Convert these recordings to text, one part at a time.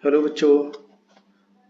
Hello बच्चों।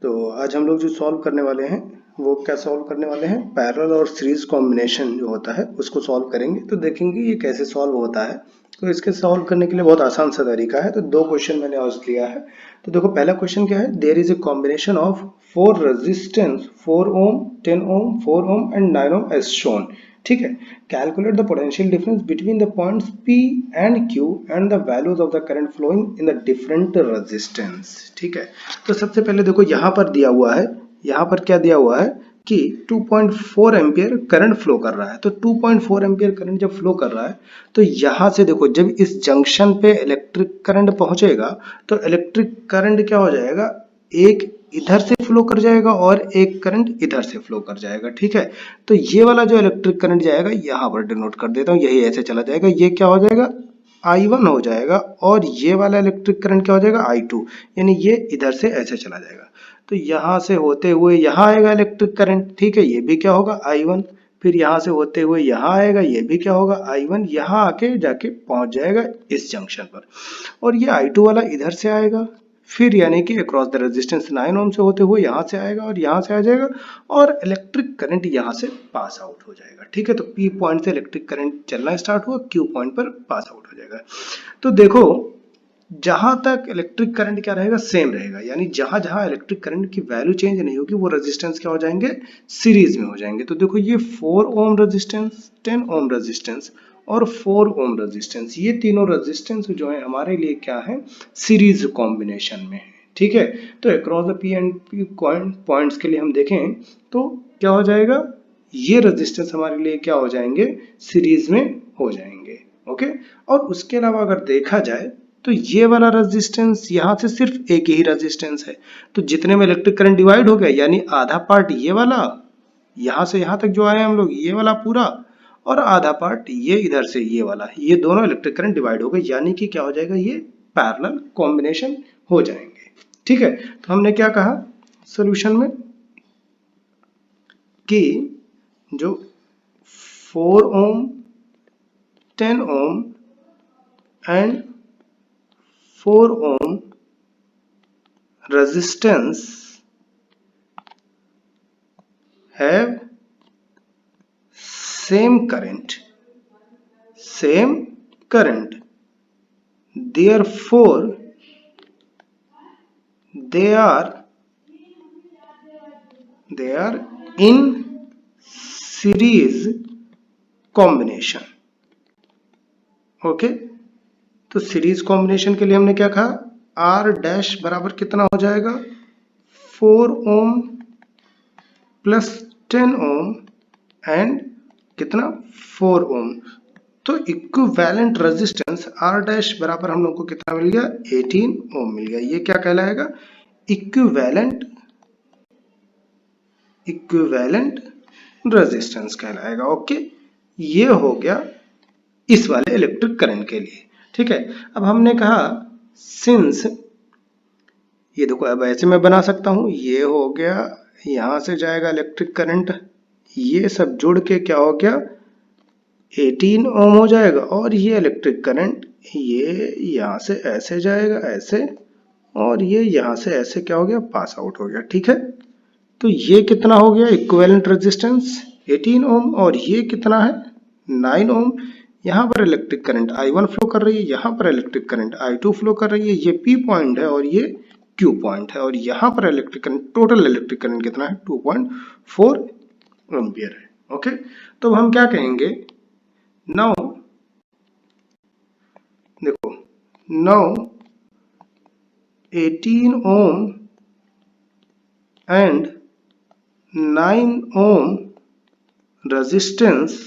तो आज हम लोग जो सॉल्व करने वाले हैं वो क्या सॉल्व करने वाले हैं, पैरेलल और सीरीज कॉम्बिनेशन जो होता है उसको सॉल्व करेंगे। तो देखेंगे ये कैसे सॉल्व होता है। तो इसके सॉल्व करने के लिए बहुत आसान सा तरीका है। तो दो क्वेश्चन मैंने आज लिया है। तो देखो पहला क्वेश्चन क्या है, there is a combination of 4 resistance 4 ohm 10 ohm 4 ohm and 9 ohm as shown. ठीक है, calculate the potential difference between the points P and Q and the values of the current flowing in the different resistance. ठीक है, तो सबसे पहले देखो यहाँ पर दिया हुआ है, यहाँ पर क्या दिया हुआ है कि 2.4 एम्पियर करंट फ्लो कर रहा है। तो 2.4 एम्पियर करंट जब फ्लो कर रहा है तो यहाँ से देखो जब इस जंक्शन पे इलेक्ट्रिक करंट पहुंचेगा तो इलेक्ट्रिक करंट क्या हो जाएगा, एक इधर से फ्लो कर जाएगा और एक करंट इधर से फ्लो कर जाएगा। ठीक है, तो ये वाला जो इलेक्ट्रिक करंट जाएगा यहाँ पर डिनोट कर देता हूँ, यही ऐसे चला जाएगा, ये क्या हो जाएगा I1 हो जाएगा और ये वाला इलेक्ट्रिक करंट क्या हो जाएगा I2, यानी ये इधर से ऐसे चला जाएगा। तो यहाँ से होते हुए यहाँ आएगा इलेक्ट्रिक करंट। ठीक है, ये भी क्या होगा I1, फिर यहाँ से होते हुए यहाँ आएगा, ये भी क्या होगा I1, यहाँ आके जाके पहुंच जाएगा इस जंक्शन पर। और ये I2 वाला इधर से आएगा, फिर यानी कि अक्रॉस द रेजिस्टेंस 9 ओम से होते हुए यहाँ से आएगा और यहाँ से आ जाएगा और इलेक्ट्रिक करंट यहाँ से पास आउट हो जाएगा। ठीक है, तो P पॉइंट से इलेक्ट्रिक करंट चलना स्टार्ट हुआ, Q पॉइंट पर पास आउट हो जाएगा। तो देखो जहां तक इलेक्ट्रिक करंट क्या रहेगा, सेम रहेगा, यानी जहां जहां इलेक्ट्रिक करंट की वैल्यू चेंज नहीं होगी वो रेजिस्टेंस क्या हो जाएंगे, सीरीज में हो जाएंगे। तो देखो ये 4 ओम रेजिस्टेंस, 10 ओम रेजिस्टेंस और 4 ओम रेजिस्टेंस, ये तीनों रेजिस्टेंस जो है हमारे लिए क्या है, सीरीज कॉम्बिनेशन में है। ठीक है, तो across the P and P points के लिए हम देखें तो क्या हो जाएगा, ये रेजिस्टेंस हमारे लिए क्या हो जाएंगे, सीरीज में हो जाएंगे। ओके, और उसके अलावा अगर देखा जाए तो ये वाला रेजिस्टेंस यहाँ से सिर्फ एक ही रेजिस्टेंस है, तो जितने में इलेक्ट्रिक करंट डिवाइड हो गया, यानी आधा पार्ट ये वाला, यहाँ से यहाँ तक जो आए हम लोग ये वाला पूरा, और आधा पार्ट ये इधर से ये वाला, ये दोनों इलेक्ट्रिक करंट डिवाइड हो गए, यानी कि क्या हो जाएगा, ये पैरेलल कॉम्बिनेशन हो जाएंगे। ठीक है, तो हमने क्या कहा सोल्यूशन में कि जो 4 ohm 10 ohm and 4 ohm resistance have same current, therefore they are in series combination. Okay, तो सीरीज कॉम्बिनेशन के लिए हमने क्या कहा, R डैश बराबर कितना हो जाएगा, 4 ओम प्लस 10 ओम एंड कितना 4 ओम। तो इक्विवेलेंट रेजिस्टेंस R डैश बराबर हम लोग को कितना मिल गया, 18 ओम मिल गया। ये क्या कहलाएगा, इक्विवेलेंट रेजिस्टेंस कहलाएगा। ओके, ये हो गया इस वाले इलेक्ट्रिक करंट के लिए। ठीक है, अब हमने कहा सिंस, ये देखो अब ऐसे मैं बना सकता हूं, ये हो गया, यहां से जाएगा इलेक्ट्रिक करंट, ये सब जुड़ के क्या हो गया 18 ओम हो जाएगा, और ये इलेक्ट्रिक करंट ये यहाँ से ऐसे जाएगा ऐसे, और ये यहाँ से ऐसे क्या हो गया, पास आउट हो गया। ठीक है, तो ये कितना हो गया, इक्विवेलेंट रेजिस्टेंस 18 ओम, और ये कितना है 9 ओम। यहाँ पर इलेक्ट्रिक करंट I1 फ्लो कर रही है, यहाँ पर इलेक्ट्रिक करंट I2 फ्लो कर रही है, ये P पॉइंट है और ये Q पॉइंट है, और यहाँ पर electric current, total electric current कितना है 2.4 एम्पियर है। ओके, तो हम क्या कहेंगे, नाउ देखो, now 18 ohm and 9 ohm resistance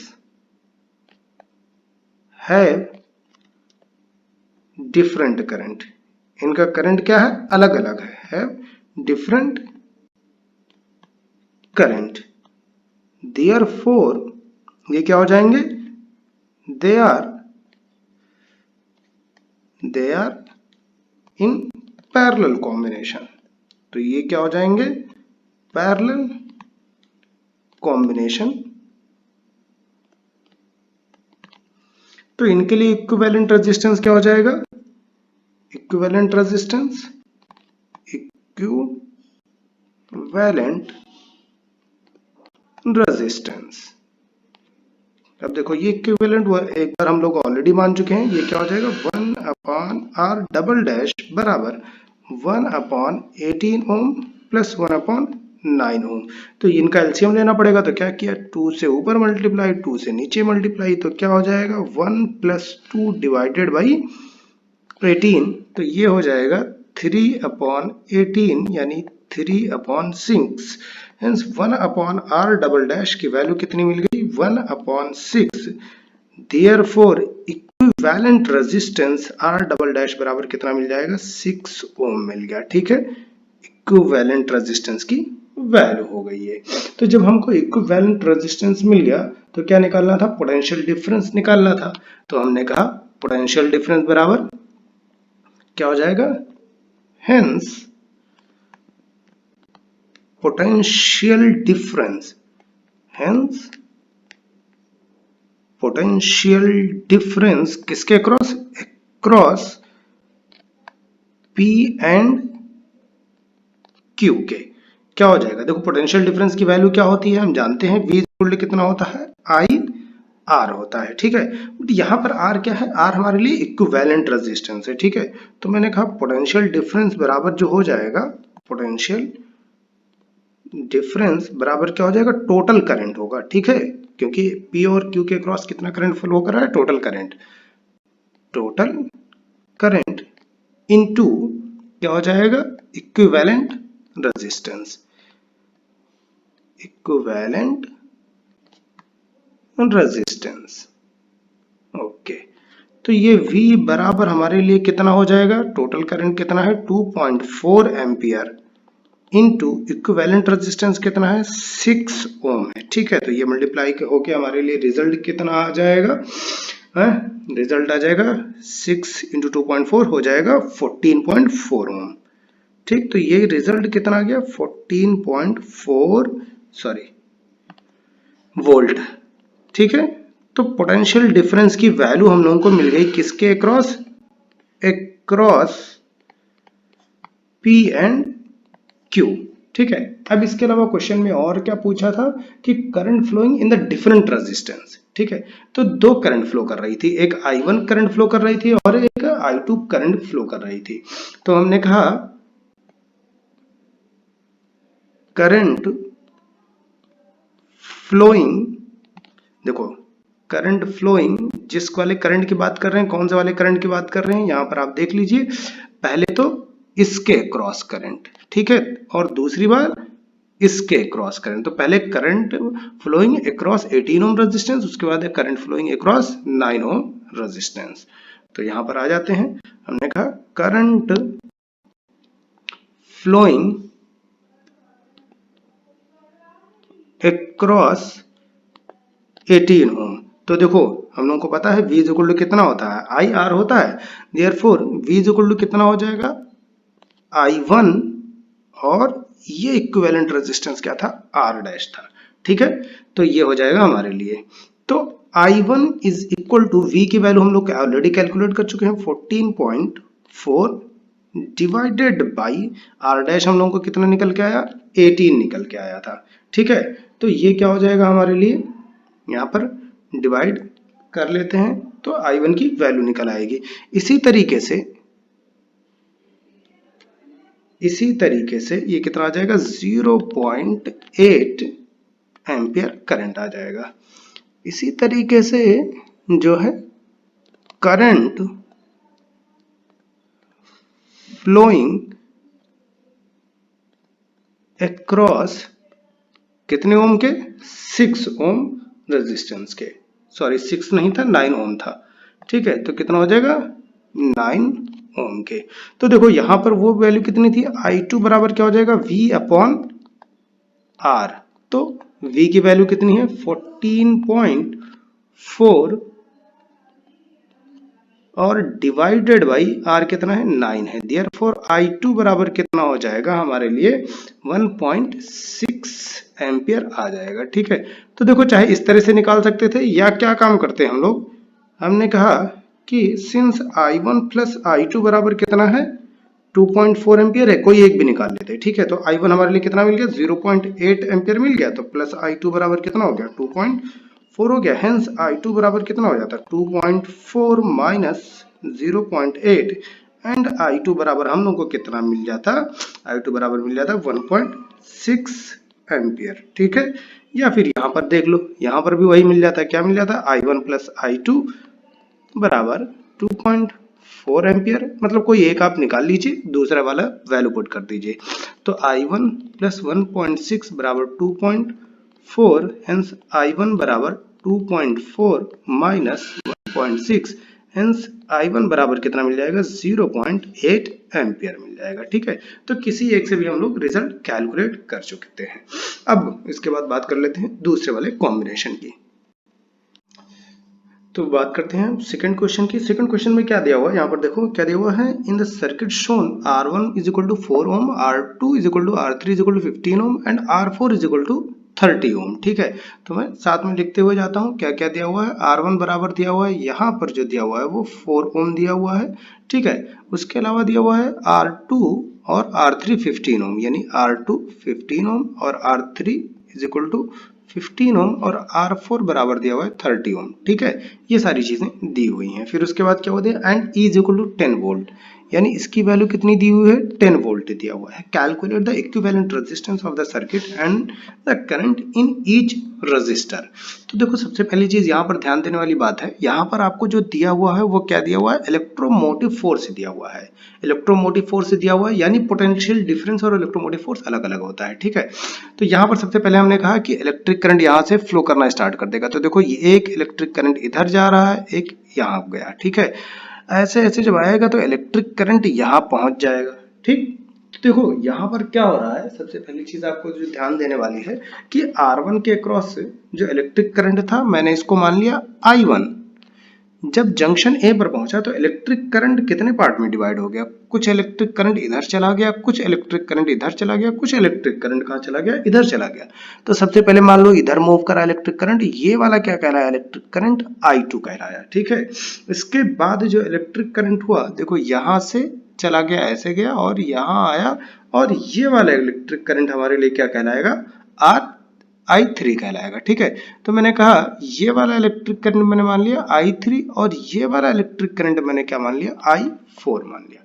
have different current. इनका करंट क्या है, अलग अलग है, have different current. Therefore ये क्या हो जाएंगे, they are in parallel combination. तो ये क्या हो जाएंगे, पैरेलल कॉम्बिनेशन। तो इनके लिए इक्विवेलेंट रेजिस्टेंस क्या हो जाएगा, इक्विवेलेंट रेजिस्टेंस इक्विवेलेंट रेजिस्टेंस। अब देखो ये इक्विवेलेंट एक बार हम लोग ऑलरेडी मान चुके हैं, ये क्या हो जाएगा 1/r डबल डैश बराबर 1/18 ओम प्लस 1/9 ओम। तो इनका एलसीएम लेना पड़ेगा, तो क्या किया 2 से ऊपर मल्टीप्लाई 2 से नीचे मल्टीप्लाई, तो क्या हो जाएगा 1 + 2 डिवाइडेड बाई 18, तो ये हो जाएगा 3/18 यानी 3/6। हेंस 1/r डबल डैश की वैल्यू कितनी मिल गई 1/6। Therefore equivalent resistance r double dash बराबर कितना मिल जाएगा 6 ओम मिल गया। ठीक है, इक्विवेलेंट रेजिस्टेंस की वैल्यू हो गई है। तो जब हमको इक्विवेलेंट रेजिस्टेंस मिल गया तो क्या निकालना था, पोटेंशियल डिफरेंस निकालना था। तो हमने कहा पोटेंशियल डिफरेंस बराबर क्या हो जाएगा, hence potential difference, hence potential difference किसके across, across P and Q के। क्या हो जाएगा, देखो पोटेंशियल डिफरेंस की वैल्यू क्या होती है, हम जानते हैं V इक्वल कितना होता है IR होता है। ठीक है, बट यहाँ पर R क्या है, R हमारे लिए इक्विवेलेंट रेजिस्टेंस है। ठीक है, तो मैंने कहा पोटेंशियल डिफरेंस बराबर जो हो जाएगा, पोटेंशियल डिफरेंस बराबर क्या हो जाएगा, टोटल करंट होगा। ठीक है, क्योंकि P और Q के क्रॉस कितना करंट फ्लो कर रहा है, total current, total current into क्या हो जाएगा, equivalent resistance, equivalent resistance. Okay, तो ये V बराबर हमारे लिए कितना हो जाएगा, टोटल करंट कितना है 2.4 एम्पियर इनटू इक्विवेलेंट रेजिस्टेंस कितना है 6 ओम है। ठीक है, तो ये मल्टीप्लाई होके हमारे लिए रिजल्ट कितना आ जाएगा, रिजल्ट आ जाएगा 6 × 2.4 हो जाएगा 14.4 ओम। ठीक, तो ये रिजल्ट कितना आ गया 14.4 वोल्ट। ठीक है, तो पोटेंशियल डिफरेंस की वैल्यू हम लोगों को मिल गई किसके across, across P and Q। ठीक है, अब इसके अलावा क्वेश्चन में और क्या पूछा था कि current flowing in the different resistance. ठीक है, तो दो करंट फ्लो कर रही थी, एक I1 करंट फ्लो कर रही थी और एक I2 करंट फ्लो कर रही थी। तो हमने कहा करंट फ्लोइंग, देखो करंट फ्लोइंग जिस वाले करंट की बात कर रहे हैं, कौन से वाले करंट की बात कर रहे हैं, यहां पर आप देख लीजिए, पहले तो इसके क्रॉस करंट, ठीक है, और दूसरी बार इसके क्रॉस करंट। तो पहले current flowing across 18 ohm resistance, उसके बाद current flowing across 9 ohm resistance. तो यहां पर आ जाते हैं, हमने कहा करंट फ्लोइंग अक्रॉस 18 ओम। तो देखो हम लोगों को पता है V इक्वल टू कितना होता है, IR होता है, देयरफॉर V इक्वल टू कितना हो जाएगा I1, और ये इक्विवेलेंट रेजिस्टेंस क्या था, R डैश था। ठीक है, तो ये हो जाएगा हमारे लिए, तो I1 is equal to V की वैल्यू हम लोग ऑलरेडी कैलकुलेट कर चुके हैं 14.4 डिवाइडेड बाई R डैश हम लोगों को कितना निकल के आया 18 निकल के आया था। ठीक है, तो ये क्या हो जाएगा हमारे लिए, यहाँ पर डिवाइड कर लेते हैं तो I1 की वैल्यू निकल आएगी। इसी तरीके से ये कितना आ जाएगा 0.8 एम्पियर करंट आ जाएगा। इसी तरीके से जो है करंट फ्लोइंग अक्रॉस कितने ओम के 6 ओम रेजिस्टेंस के, सॉरी 6 नहीं था 9 ओम था। ठीक है, तो कितना हो जाएगा 9 ओम के। तो देखो यहां पर वो वैल्यू कितनी थी, I2 बराबर क्या हो जाएगा V/R। तो V की वैल्यू कितनी है 14.4 और डिवाइडेड बाई R कितना है 9 है, देयरफॉर I2 बराबर कितना हो जाएगा हमारे लिए 1.6 एम्पियर आ जाएगा। ठीक है, तो देखो चाहे इस तरह से निकाल सकते थे या क्या काम करते हैं हम लोग, हमने कहा कि सिंस I1 प्लस I2 बराबर कितना है 2.4 एम्पियर है, कोई एक भी निकाल लेते हैं, ठीक है। तो I1 हमारे लिए कितना मिल गया, 0.8 एम्पियर मिल गया। तो प्लस I2 बराबर कितना हो गया, 2.4 हो गया। हेंस I2 बराबर कितना हो जाता है, 2.4 माइनस 0.8 एंड I2 बराबर हम लोग को कितना मिल जाता, I2 बराबर मिल जाता 1.6 एम्पियर, ठीक है। या फिर यहाँ पर देख लो, यहाँ पर भी वही मिल जाता है, क्या मिल जाता है, I1 प्लस I2 बराबर 2.4 एम्पियर। मतलब कोई एक आप निकाल लीजिए, दूसरा वाला वैल्यू पुट कर दीजिए। तो I1 प्लस 1.6 बराबर 2.4, हेंस I1 बराबर 2.4 माइनस 1.6, हेंस I1 बराबर कितना मिल जाएगा, 0.8 एम्पियर मिल जाएगा, ठीक है। तो किसी एक से भी हम लोग रिजल्ट कैलकुलेट कर चुके हैं। अब इसके बाद बात कर लेते हैं दूसरे वाले कॉम्बिनेशन की। तो बात करते हैं सेकंड क्वेश्चन की। सेकंड क्वेश्चन में क्या दिया हुआ है, यहाँ पर देखो क्या दिया हुआ है, in the circuit shown R1 is equal to 4 ohm, R2 is equal to R3 is equal to 15 ohm and R4 is equal to 30 ohm, ठीक है। तो मैं साथ में लिखते हुए जाता हूँ, क्या क्या दिया हुआ है। R1 बराबर दिया हुआ है, यहाँ पर जो दिया हुआ है वो 4 ओम दिया हुआ है, ठीक है। उसके अलावा दिया हुआ है R2 और R3 15 ओम, यानी R2 15 ओम और R3 इज इक्वल टू 15 ओम और R4 बराबर दिया हुआ है 30 ओम, ठीक है। ये सारी चीजें दी हुई हैं। फिर उसके बाद क्या होता है, and E is equal to 10 volt, यानी इसकी वैल्यू कितनी दी हुई है, 10 वोल्ट दिया हुआ है। Calculate the equivalent resistance of the circuit and the current in each resistor. तो देखो सबसे पहली चीज यहाँ पर ध्यान देने वाली बात है, यहाँ पर आपको जो दिया हुआ है वो क्या दिया हुआ है, इलेक्ट्रोमोटिव फोर्स दिया हुआ है। इलेक्ट्रोमोटिव फोर्स दिया हुआ है, यानी पोटेंशियल डिफरेंस और इलेक्ट्रोमोटिव फोर्स अलग अलग होता है, ठीक है। तो यहाँ पर सबसे पहले हमने कहा कि इलेक्ट्रिक करंट यहाँ से फ्लो करना स्टार्ट कर देगा। तो देखो ये एक इलेक्ट्रिक करंट इधर जा रहा है, एक यहाँ गया, ठीक है। ऐसे ऐसे जब आएगा तो इलेक्ट्रिक करंट यहाँ पहुंच जाएगा, ठीक। तो देखो यहाँ पर क्या हो रहा है, सबसे पहली चीज आपको जो ध्यान देने वाली है कि R1 के अक्रॉस से जो इलेक्ट्रिक करंट था, मैंने इसको मान लिया I1। जब जंक्शन ए पर पहुंचा तो इलेक्ट्रिक करंट कितने पार्ट में डिवाइड हो गया, कुछ इलेक्ट्रिक करंट इधर चला गया, कुछ इलेक्ट्रिक करंट इधर चला गया, कुछ इलेक्ट्रिक करंट कहाँ चला गया, इधर चला गया। तो सबसे पहले मान लो इधर मूव करा इलेक्ट्रिक करंट, ये वाला क्या कहलाया, इलेक्ट्रिक करंट I2 कहलाया, ठीक है। इसके बाद जो इलेक्ट्रिक करंट हुआ, देखो यहां से चला गया, ऐसे गया और यहाँ आया, और ये वाला इलेक्ट्रिक करंट हमारे लिए क्या कहलाएगा, I3 कहलाएगा, ठीक है। तो मैंने कहा ये वाला इलेक्ट्रिक करंट मैंने मान लिया I3 और ये वाला इलेक्ट्रिक करंट मैंने क्या मान लिया, I4 मान लिया।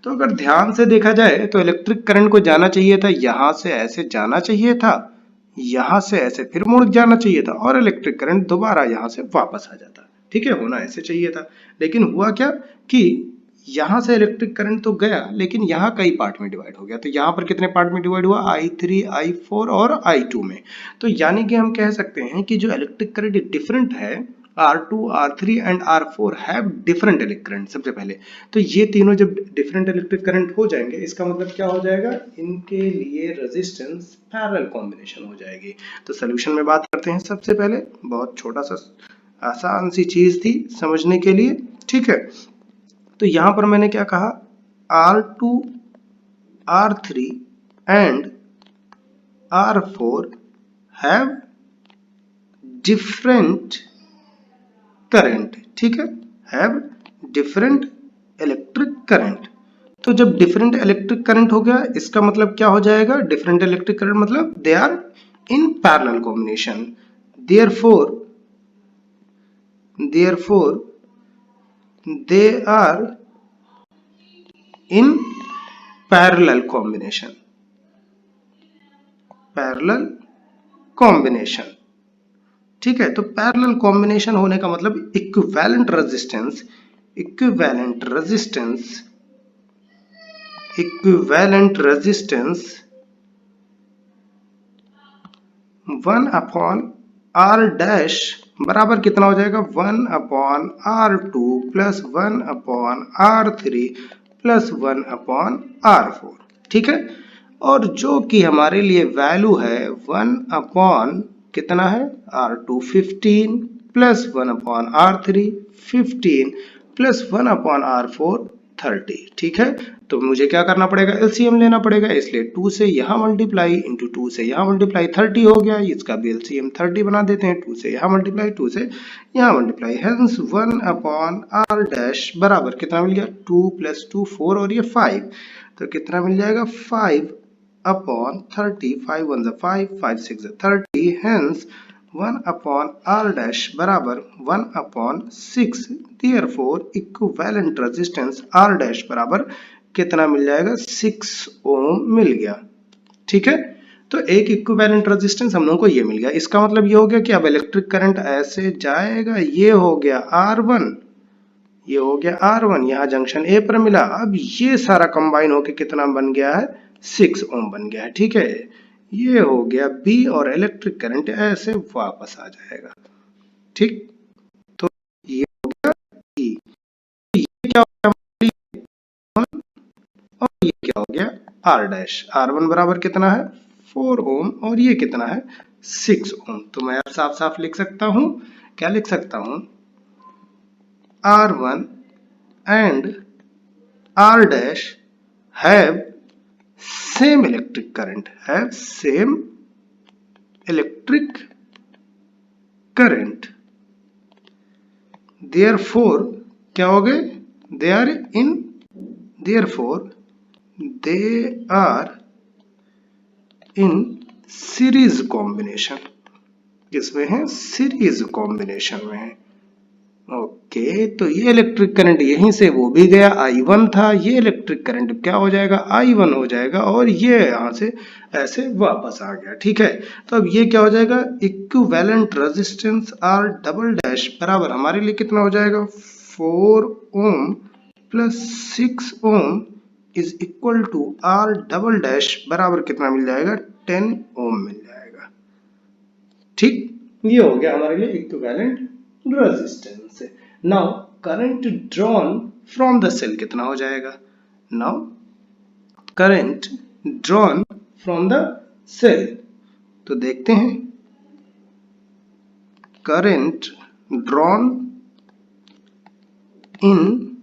तो अगर ध्यान से देखा जाए तो इलेक्ट्रिक करंट को जाना चाहिए था, यहां से ऐसे जाना चाहिए था, यहां से ऐसे फिर मुड़ जाना चाहिए था, और इलेक्ट्रिक करंट दोबारा यहां से वापस आ जाता, ठीक है। होना ऐसे चाहिए था, लेकिन हुआ क्या कि यहां से इलेक्ट्रिक करंट तो गया, लेकिन यहाँ कई पार्ट में डिवाइड हो गया। तो यहाँ पर कितने पार्ट में डिवाइड हुआ, I3, I4 और I2 में। तो यानी कि हम कह सकते हैं कि जो इलेक्ट्रिक करंट डिफरेंट है, R2, R3 and R4 have different electric current. सबसे पहले तो ये तीनों जब डिफरेंट इलेक्ट्रिक करंट हो जाएंगे, इसका मतलब क्या हो जाएगा, इनके लिए रेजिस्टेंस पैरेलल कॉम्बिनेशन हो जाएगी। तो सोल्यूशन में बात करते हैं। सबसे पहले बहुत छोटा सा आसान सी चीज थी समझने के लिए, ठीक है। तो यहां पर मैंने क्या कहा, R2, R3 and R4 have different current, ठीक है, हैव डिफरेंट इलेक्ट्रिक करंट। तो जब डिफरेंट इलेक्ट्रिक करंट हो गया, इसका मतलब क्या हो जाएगा, डिफरेंट इलेक्ट्रिक करंट मतलब they are in parallel combination, therefore they are in parallel combination, ठीक है। तो पैरेलल कॉम्बिनेशन होने का मतलब equivalent resistance 1 upon R dash बराबर कितना हो जाएगा, 1 upon R2 plus 1 upon R3 plus 1 upon R4, ठीक है। और जो कि हमारे लिए वैल्यू है 1 अपॉन कितना है, R2 15 plus 1 upon R3 15 plus 1 upon R4 30, ठीक है। तो मुझे क्या करना पड़ेगा, एलसीएम लेना पड़ेगा, इसलिए 2 से यहाँ मल्टीप्लाई इंटू 2 से यहाँ मल्टीप्लाई 30 हो गया। इसका भी एलसीएम 30 बना देते हैं, 2 से यहाँ मल्टीप्लाई 2 से यहाँ multiply, hence 1 upon R dash बराबर कितना मिल गया, 2 प्लस 2 4 और ये 5 तो कितना मिल जाएगा 5/30, 5 1 5, 5 6 30, हेंस 1/r डैश बराबर 1/6। Therefore equivalent resistance r dash बराबर कितना मिल जाएगा 6 ओम मिल गया। ठीक है, तो एक इक्विवेलेंट रेजिस्टेंस हम लोगों को ये मिल गया। इसका मतलब ये हो गया कि अब इलेक्ट्रिक करंट ऐसे जाएगा, ये हो गया R1, ये हो गया R1, यहाँ जंक्शन ए पर मिला। अब ये सारा कंबाइन होके कितना बन गया है 6 ओम बन गया है। ठीक है, ये हो गया B और इलेक्ट्रिक करंट ऐसे वापस आ जाएगा। ठीक, तो ये हो गया E, ये क्या हो गया और ये क्या हो गया R डैश। R1 बराबर कितना है 4 ओम और ये कितना है 6 ओम। तो मैं अब साफ साफ लिख सकता हूं, क्या लिख सकता हूं, R1 and R dash have same electric current, have same electric current, therefore क्या हो गए, they are in, therefore they are in series combination। किसमें है, सीरीज कॉम्बिनेशन में है। ओके, तो ये इलेक्ट्रिक करंट यहीं से वो भी गया, I1 था, ये इलेक्ट्रिक करंट क्या हो जाएगा I1 हो जाएगा और ये यहां से ऐसे वापस आ गया। ठीक है, तो अब ये क्या हो जाएगा, equivalent resistance R double dash बराबर हमारे लिए कितना हो जाएगा 4 ohm plus 6 ohm is equal to R double dash बराबर कितना मिल जाएगा 10 ओम मिल जाएगा। ठीक, ये हो गया हमारे लिए equivalent resistance. Now current drawn from the cell कितना हो जाएगा, now current drawn from the cell, तो देखते हैं करंट ड्रॉन इन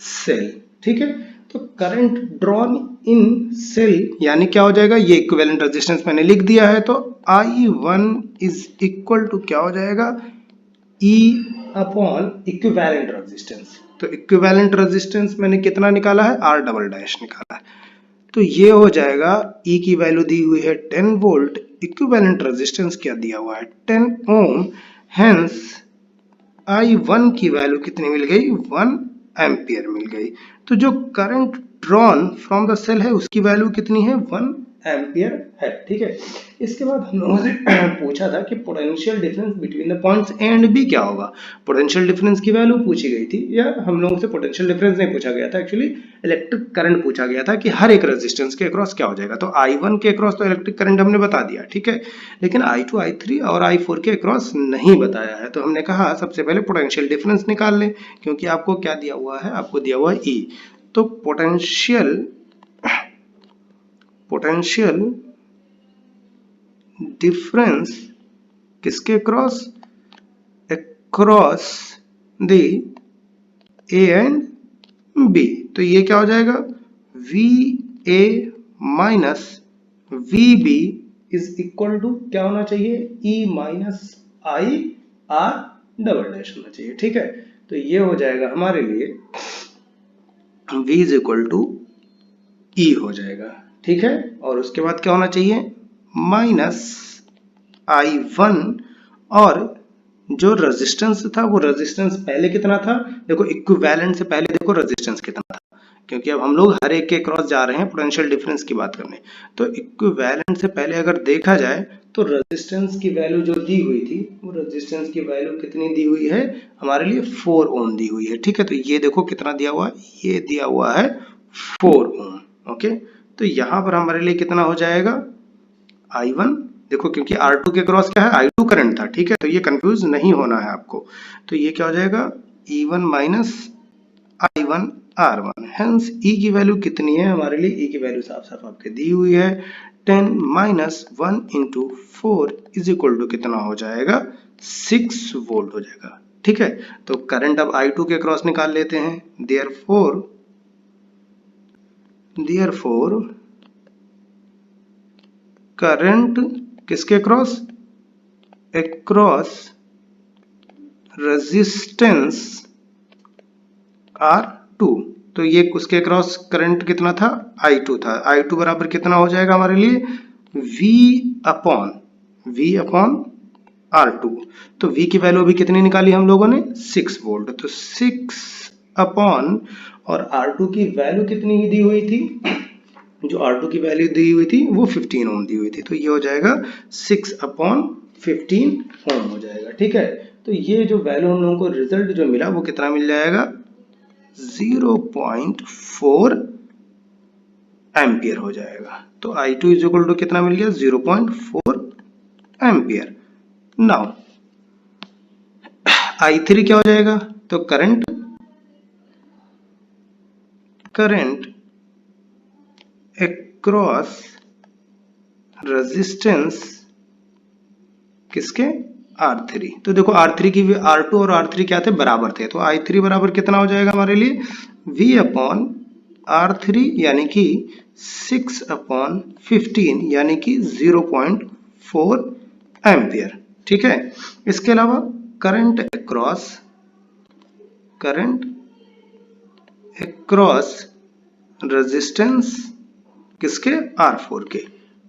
सेल। ठीक है, तो करंट ड्रॉन इन सेल यानी क्या हो जाएगा, ये इक्विवेलेंट रेजिस्टेंस मैंने लिख दिया है, तो I1 इज इक्वल टू क्या हो जाएगा E अपॉन इक्विवेलेंट रेजिस्टेंस। तो इक्विवेलेंट रेजिस्टेंस मैंने कितना निकाला है R डबल डैश निकाला है, तो ये हो जाएगा E की वैल्यू दी हुई है 10 वोल्ट, इक्विवेलेंट रेजिस्टेंस क्या दिया हुआ है 10 ओम, हेंस I1 की वैल्यू कितनी मिल गई 1 एम्पियर मिल गई। तो जो current drawn from the cell है उसकी वैल्यू कितनी है 1 एम्पियर है। ठीक है, इसके बाद हम लोगों से पूछा था कि potential difference between the points A and B क्या होगा। पोटेंशियल डिफरेंस की वैल्यू पूछी गई थी, या हम लोगों से पोटेंशियल डिफरेंस नहीं पूछा गया था, एक्चुअली इलेक्ट्रिक करंट पूछा गया था कि हर एक रेजिस्टेंस के अक्रॉस क्या हो जाएगा। तो I1 के अक्रॉस तो इलेक्ट्रिक करंट हमने बता दिया, ठीक है, लेकिन I2, I3 और I4 के अक्रॉस नहीं बताया है। तो हमने कहा सबसे पहले पोटेंशियल डिफरेंस निकाल लें, क्योंकि आपको क्या दिया हुआ है, आपको दिया हुआ है E। तो पोटेंशियल डिफरेंस किसके cross, across the A and B। तो ये क्या हो जाएगा VA minus VB is equal to क्या होना चाहिए E minus IR double dash होना चाहिए। ठीक है, तो ये हो जाएगा हमारे लिए V is equal to E हो जाएगा। ठीक है, और उसके बाद क्या होना चाहिए माइनस I1, और जो रेजिस्टेंस था वो रेजिस्टेंस पहले कितना था, देखो इक्विवेलेंट से पहले देखो रेजिस्टेंस कितना था, क्योंकि अब हम लोग हर एक के क्रॉस जा रहे हैं पोटेंशियल डिफरेंस की बात करने। तो इक्विवेलेंट से पहले अगर देखा जाए तो रेजिस्टेंस की वैल्यू जो दी हुई थी वो रेजिस्टेंस की वैल्यू कितनी दी हुई है हमारे लिए 4 ओम दी हुई है। ठीक है, तो ये देखो कितना दिया हुआ है, ये दिया हुआ है 4 ओम। ओके, तो यहाँ पर हमारे लिए कितना हो जाएगा I1, देखो क्योंकि R2 के क्रॉस क्या है I2 करंट था। ठीक है, तो ये कंफ्यूज नहीं होना है आपको। तो ये क्या हो जाएगा E1 minus I1 R1, hence E की वैल्यू कितनी है हमारे लिए, E की वैल्यू साफ साफ आपके दी हुई है 10 minus 1 into 4 is equal to कितना हो जाएगा 6 वोल्ट हो जाएगा। ठीक है, तो करंट अब I2 के क्रॉस निकाल लेते हैं, देयरफॉर करंट किसके क्रॉस, अक्रॉस रेजिस्टेंस R2, तो ये उसके क्रॉस करंट कितना था, I2 था। I2 बराबर कितना हो जाएगा हमारे लिए, V अपॉन R2। तो V की वैल्यू अभी कितनी निकाली हम लोगों ने, 6 वोल्ट। तो 6 अपॉन, और R2 की वैल्यू कितनी दी हुई थी, जो R2 की वैल्यू दी हुई थी वो 15 ओम दी हुई थी। तो ये हो जाएगा 6 अपॉन 15 ओम हो जाएगा। ठीक है, तो ये जो वैल्यू हम लोगों को रिजल्ट जो मिला वो कितना मिल जाएगा, 0.4 एम्पियर हो जाएगा। तो I2 इज इक्वल टू कितना मिल गया, 0.4 एम्पियर। नाउ I3 क्या हो जाएगा, तो करंट अक्रॉस रेजिस्टेंस किसके, R3। तो देखो R3 की R2 और R3 क्या थे, बराबर थे। तो I3 बराबर कितना हो जाएगा हमारे लिए, V अपॉन R3 यानी कि 6 अपॉन 15 यानी कि 0.4 एम्पियर। ठीक है, इसके अलावा करंट अक्रॉस रेजिस्टेंस किसके, R4 के।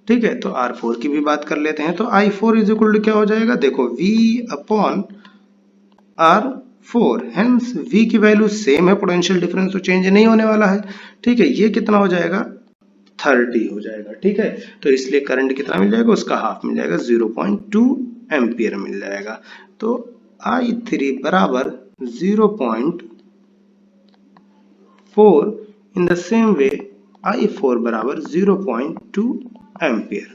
ठीक है, तो R4 की भी बात कर लेते हैं। तो I4 इज इक्वल टू क्या हो जाएगा, देखो V upon R4, hence V की वैल्यू सेम है, पोटेंशियल डिफरेंस तो चेंज नहीं होने वाला है। ठीक है, ये कितना हो जाएगा, 30 हो जाएगा। ठीक है, तो इसलिए करंट कितना मिल जाएगा, उसका हाफ मिल जाएगा, 0.2 एम्पियर मिल जाएगा। तो I3 बराबर 0.4, in the same way I4 बराबर 0.2 एम्पियर।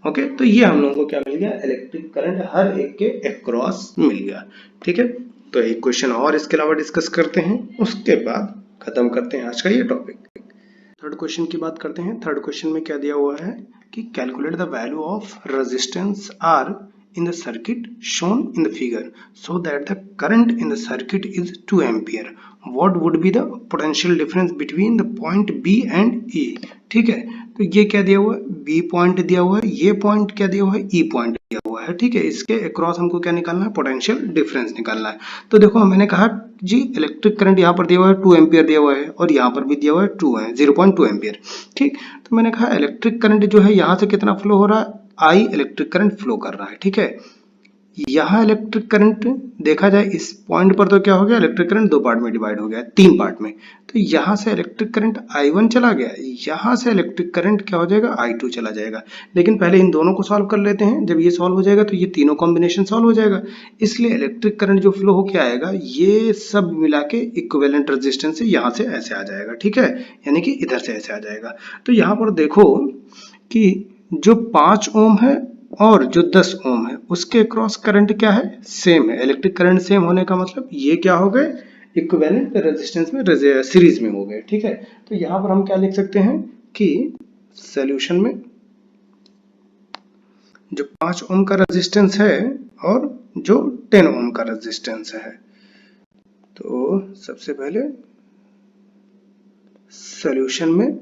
ओके, तो ये हम लोगों को क्या मिल गया, इलेक्ट्रिक करंट हर एक के अक्रॉस मिल गया। ठीक है, तो एक क्वेश्चन और इसके अलावा डिस्कस करते हैं, उसके बाद खत्म करते हैं आज का ये टॉपिक। थर्ड क्वेश्चन की बात करते हैं। थर्ड क्वेश्चन में क्या दिया हुआ है कि calculate the value of resistance R in the circuit shown in the figure so that the current in the circuit is 2 ampere. What would be the potential difference between the point B and E? ठीक है, तो ये क्या दिया हुआ है, B point दिया हुआ है, ये पॉइंट क्या दिया हुआ है, E पॉइंट दिया हुआ है। ठीक है, इसके अक्रॉस हमको क्या निकालना है, पोटेंशियल डिफरेंस निकालना है। तो देखो मैंने कहा जी इलेक्ट्रिक करंट यहाँ पर दिया हुआ है 2 एम्पियर दिया हुआ है, और यहाँ पर भी दिया हुआ है 0.2 एम्पियर। ठीक, तो मैंने कहा इलेक्ट्रिक करंट जो है यहाँ से कितना फ्लो हो रहा है, I इलेक्ट्रिक करंट फ्लो कर रहा है। ठीक है, यहाँ इलेक्ट्रिक करंट देखा जाए इस पॉइंट पर तो क्या हो गया, इलेक्ट्रिक करंट दो पार्ट में डिवाइड हो गया, 3 पार्ट में। तो यहाँ से इलेक्ट्रिक करंट I1 चला गया, यहाँ से इलेक्ट्रिक करंट क्या हो जाएगा, I2 चला जाएगा। लेकिन पहले इन दोनों को सॉल्व कर लेते हैं, जब ये सॉल्व हो जाएगा तो ये तीनों कॉम्बिनेशन सॉल्व हो जाएगा। इसलिए इलेक्ट्रिक करंट जो फ्लो होके आएगा ये सब मिला के इक्विवेलेंट रेजिस्टेंस से यहाँ से ऐसे आ जाएगा। ठीक है, यानी कि इधर से ऐसे आ जाएगा। तो यहाँ पर देखो कि जो 5 ओम है और जो 10 ओम है उसके क्रॉस करंट क्या है, सेम है। इलेक्ट्रिक करंट सेम होने का मतलब ये क्या हो गए, इक्विवेलेंट रेजिस्टेंस में सीरीज में हो गए। ठीक है, तो यहाँ पर हम क्या लिख सकते हैं कि सॉल्यूशन में जो 5 ओम का रेजिस्टेंस है और जो 10 ओम का रेजिस्टेंस है, तो सबसे पहले सॉल्यूशन में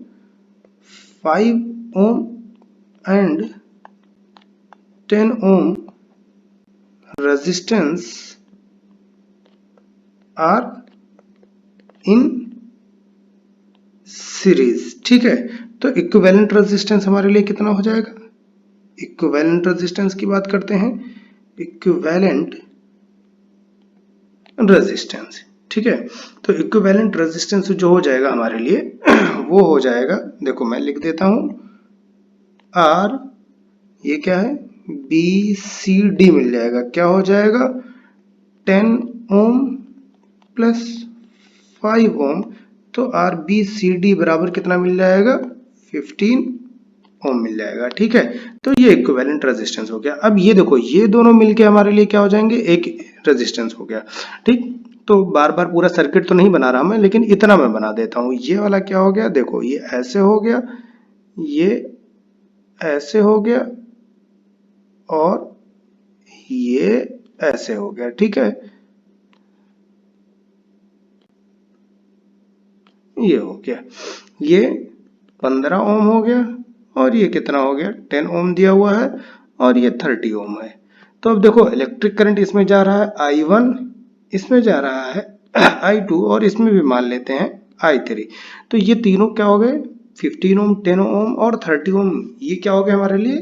5 ohm and 10 ohm resistance are in series। ठीक है, तो इक्विवेलेंट रेजिस्टेंस हमारे लिए कितना हो जाएगा, इक्विवेलेंट रेजिस्टेंस की बात करते हैं, इक्विवेलेंट रेजिस्टेंस। ठीक है, तो इक्विवेलेंट रेजिस्टेंस जो हो जाएगा हमारे लिए वो हो जाएगा, देखो मैं लिख देता हूं R, ये क्या है, BCD मिल जाएगा, क्या हो जाएगा 10 ओम प्लस 5 ओम, तो RBCD बराबर कितना मिल जाएगा, 15 ओम मिल जाएगा। ठीक है, तो ये इक्विवेलेंट रेजिस्टेंस हो गया। अब ये देखो ये दोनों मिलके हमारे लिए क्या हो जाएंगे, एक रेजिस्टेंस हो गया। ठीक, तो बार बार पूरा सर्किट तो नहीं बना रहा मैं, लेकिन इतना मैं बना देता हूं। ये वाला क्या हो गया, देखो ये ऐसे हो गया, ये ऐसे हो गया, और ये ऐसे हो गया। ठीक है, ये हो गया, ये 15 ओम हो गया, और ये कितना हो गया, 10 ओम दिया हुआ है, और ये 30 ओम है। तो अब देखो इलेक्ट्रिक करंट इसमें जा रहा है I1, इसमें जा रहा है I2, और इसमें भी मान लेते हैं I3। तो ये तीनों क्या हो गए, 15 ओम, 10 ओम और 30 ओम, ये क्या हो गया हमारे लिए,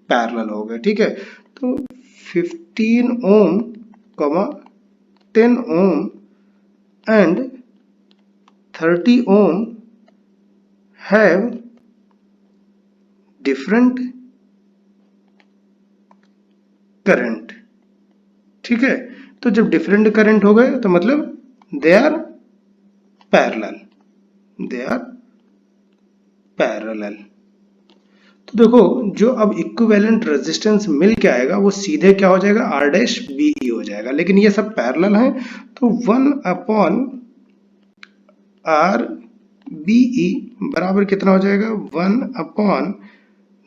पैरेलल हो गए। ठीक है, तो 15 ओम, 10 ohm and 30 ohm have different current। ठीक है, तो जब डिफरेंट करंट हो गए तो मतलब they are parallel, they are parallel. तो देखो जो अब इक्विवेलेंट रेजिस्टेंस मिल के आएगा वो सीधे क्या हो जाएगा, आर डैश बी ई हो जाएगा। लेकिन ये सब पैरेलल है तो 1 अपॉन आर बी ई बराबर कितना हो जाएगा, 1 अपॉन,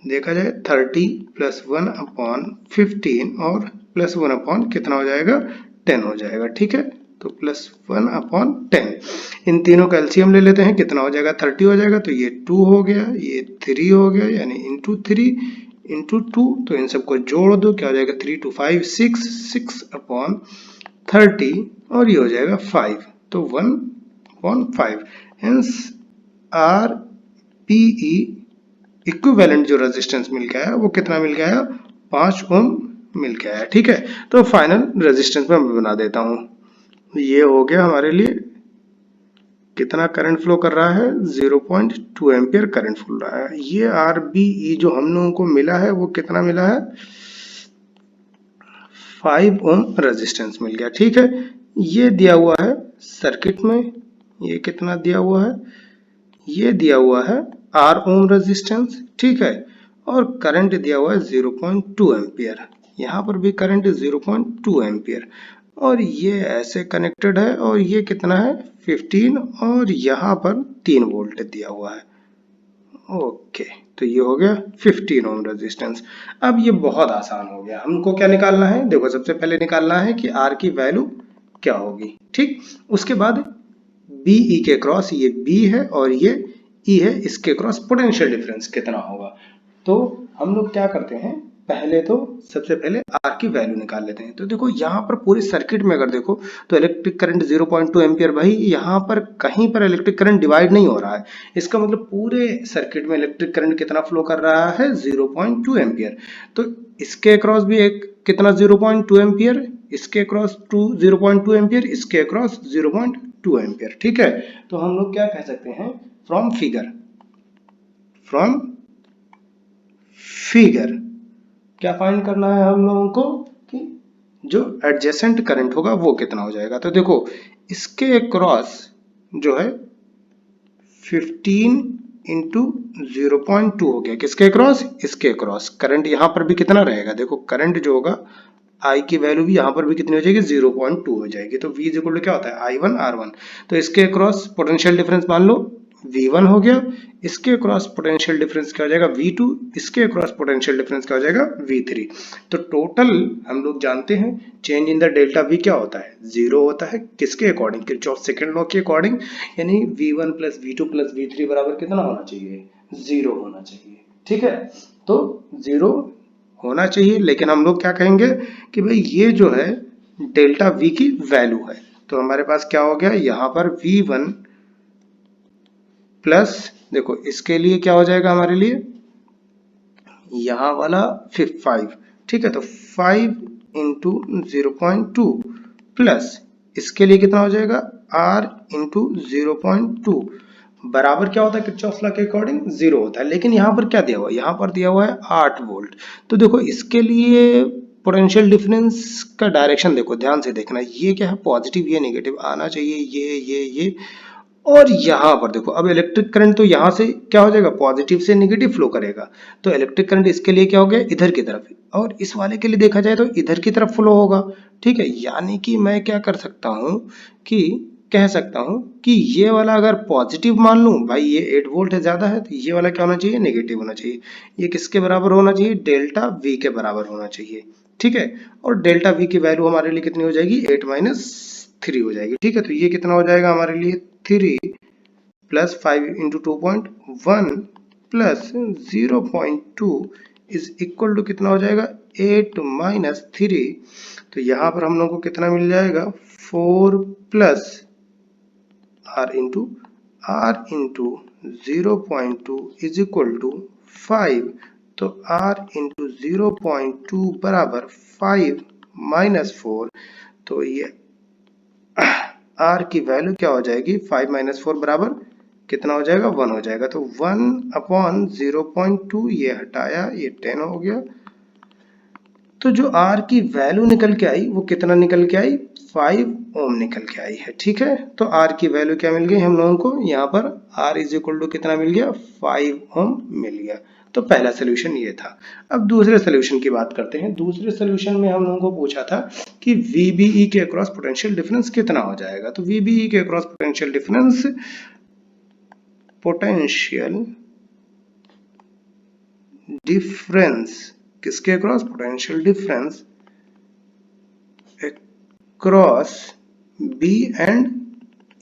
देखा जाए 30 प्लस 1 अपॉन 15 और प्लस 1 अपॉन कितना हो जाएगा, 10 हो जाएगा। ठीक है, तो प्लस 1 अपॉन 10, इन तीनों का एलसीएम ले लेते हैं, कितना हो जाएगा, 30 हो जाएगा। तो ये 2 हो गया, ये 3 हो गया, यानी इंटू 3 इंटू 2, तो इन सबको जोड़ दो, क्या हो जाएगा, 3 2 5 6, 6 अपॉन 30 और ये हो जाएगा 5, तो 1 upon 5। Hence R P E equivalent जो रेजिस्टेंस मिल गया है वो कितना मिल गया है, 5 ओम मिल गया है। ठीक है, तो फाइनल रेजिस्टेंस में मैं बना देता हूं, ये हो गया हमारे लिए, कितना करंट फ्लो कर रहा है, 0.2 एम्पियर करंट फ्लो रहा है। ये आर बी ई जो हम लोगों को मिला है वो कितना मिला है, 5 ओम रेजिस्टेंस मिल गया। ठीक है, ये दिया हुआ है सर्किट में, ये कितना दिया हुआ है, ये दिया हुआ है R ओम रेजिस्टेंस। ठीक है, और करंट दिया हुआ है 0.2 एम्पियर, यहाँ पर भी करंट 0.2 एम्पियर, और ये ऐसे कनेक्टेड है, और ये कितना है 15, और यहाँ पर 3 वोल्ट दिया हुआ है। ओके, तो ये हो गया 15 ओम रेजिस्टेंस। अब ये बहुत आसान हो गया, हमको क्या निकालना है, देखो सबसे पहले निकालना है कि R की वैल्यू क्या होगी। ठीक, उसके बाद बी ई के क्रॉस, ये बी है और ये ई है, इसके क्रॉस पोटेंशियल डिफरेंस कितना होगा। तो हम लोग क्या करते हैं, पहले तो सबसे पहले आर की वैल्यू निकाल लेते हैं। तो देखो यहाँ पर पूरे सर्किट में अगर देखो तो इलेक्ट्रिक करंट 0.2 एम्पियर, भाई यहाँ पर कहीं पर इलेक्ट्रिक करंट डिवाइड नहीं हो रहा है, इसका मतलब पूरे सर्किट में इलेक्ट्रिक करंट कितना फ्लो कर रहा है, 0.2 एम्पियर। तो इसके क्रॉस भी एक कितना 0.2 एम्पियर, इसके क्रॉस 0.2 एम्पियर, इसके क्रॉस 0.2 एम्पियर। ठीक है, तो हम लोग क्या कह सकते हैं, फ्रॉम फिगर क्या फाइंड करना है हम लोगों को, कि जो एडजेसेंट करंट होगा वो कितना हो जाएगा। तो देखो इसके क्रॉस जो है 15 इंटू 0.2 हो गया, किसके क्रॉस, इसके क्रॉस। करंट यहाँ पर भी कितना रहेगा, देखो करंट जो होगा I की वैल्यू भी यहाँ पर भी कितनी हो जाएगी, 0.2 हो जाएगी। तो V इक्वल टू क्या होता है, I1 R1। तो इसके क्रॉस पोटेंशियल डिफरेंस मान लो V1 हो गया, इसके क्रॉस पोटेंशियल डिफरेंस क्या हो जाएगा, V2, इसके क्रॉस पोटेंशियल डिफरेंस क्या हो जाएगा, V3। तो टोटल हम लोग जानते हैं change in the delta V क्या होता है, 0 होता है, किसके अकॉर्डिंग, किरचॉफ सेकंड लॉ के अकॉर्डिंग, यानी V1 plus V2 plus V3 बराबर कितना होना चाहिए, 0 होना चाहिए। ठीक है, तो 0 होना चाहिए, लेकिन हम लोग क्या कहेंगे कि भाई ये जो है डेल्टा V की वैल्यू है। तो हमारे पास क्या हो गया, यहाँ पर V1 प्लस, देखो इसके लिए क्या हो जाएगा हमारे लिए, यहाँ वाला 5, ठीक है, तो 5 इंटू 0.2 प्लस इसके लिए कितना हो जाएगा, R इंटू 0.2 बराबर क्या होता है, किरचॉफ लॉ के अकॉर्डिंग 0 होता है। लेकिन यहाँ पर क्या दिया हुआ है, यहाँ पर दिया हुआ है 8 वोल्ट। तो देखो इसके लिए पोटेंशियल डिफरेंस का डायरेक्शन देखो, ध्यान से देखना, ये क्या है पॉजिटिव, ये नेगेटिव आना चाहिए, ये और यहाँ पर देखो अब इलेक्ट्रिक करंट तो यहाँ से क्या हो जाएगा, पॉजिटिव से नेगेटिव फ्लो करेगा। तो इलेक्ट्रिक करंट इसके लिए क्या हो गया, इधर की तरफ, और इस वाले के लिए देखा जाए तो इधर की तरफ फ्लो होगा। ठीक है, यानी कि मैं क्या कर सकता हूँ कि कह सकता हूँ कि ये वाला अगर पॉजिटिव मान लूँ, भाई ये 8 वोल्ट है ज्यादा है, तो ये वाला क्या होना चाहिए, नेगेटिव होना चाहिए। ये किसके बराबर होना चाहिए, डेल्टा V के बराबर होना चाहिए। ठीक है, और डेल्टा V की वैल्यू हमारे लिए कितनी हो जाएगी, 8 माइनस 3 हो जाएगी। ठीक है, तो ये कितना हो जाएगा हमारे लिए, 3 plus 5 into 2.1 plus 0.2 is equal to कितना हो जाएगा, 8 माइनस 3। तो यहाँ पर हम लोग को कितना मिल जाएगा, 4 plus R into R into 0.2 is equal to 5, तो R इंटू 0.2 बराबर 5 माइनस 4, तो ये R की वैल्यू क्या हो जाएगी, 5 माइनस 4 बराबर कितना हो जाएगा, 1 हो जाएगा। तो 1 अपॉन 0.2 ये हटाया, ये 10 हो गया। तो जो R की वैल्यू निकल के आई वो कितना निकल के आई, 5 ओम निकल के आई है। ठीक है, तो R की वैल्यू क्या मिल गई हम लोगों को, यहाँ पर R इज इक्वल टू कितना मिल गया, 5 ओम मिल गया। तो पहला सोल्यूशन ये था। अब दूसरे सोल्यूशन की बात करते हैं। दूसरे सोल्यूशन में हम लोगों को पूछा था कि VBE के अक्रॉस पोटेंशियल डिफरेंस कितना हो जाएगा। तो VBE के अक्रॉस पोटेंशियल डिफरेंस किसके across, potential difference across B and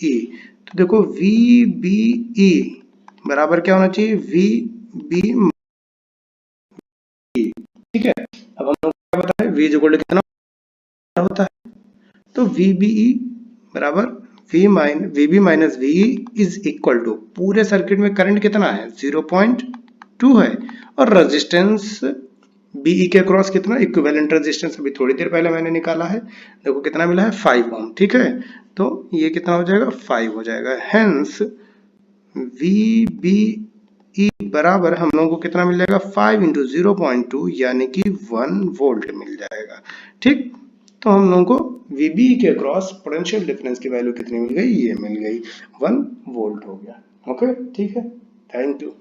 E. तो देखो VBE बराबर क्या होना चाहिए, VB, ठीक है। अब हम लोग क्या बताएं, V इज इक्वल टू कितना होता है, तो VBE बराबर VB minus VE is equal to, पूरे सर्किट में करंट कितना है, 0.2 है, और रेजिस्टेंस BE के अक्रॉस कितना, इक्विवेलेंट रेजिस्टेंस अभी थोड़ी देर पहले मैंने निकाला है, देखो कितना मिला है, 5 ओम। ठीक है, तो ये कितना हो जाएगा, 5 हो जाएगा। हेंस VBE बराबर हम लोगों को कितना मिल जाएगा, 5 इंटू 0.2 यानी कि 1 वोल्ट मिल जाएगा। ठीक, तो हम लोगों को VBE के अक्रॉस पोटेंशियल डिफरेंस की वैल्यू कितनी मिल गई, ये मिल गई, 1 वोल्ट हो गया। ओके, ठीक है, थैंक यू।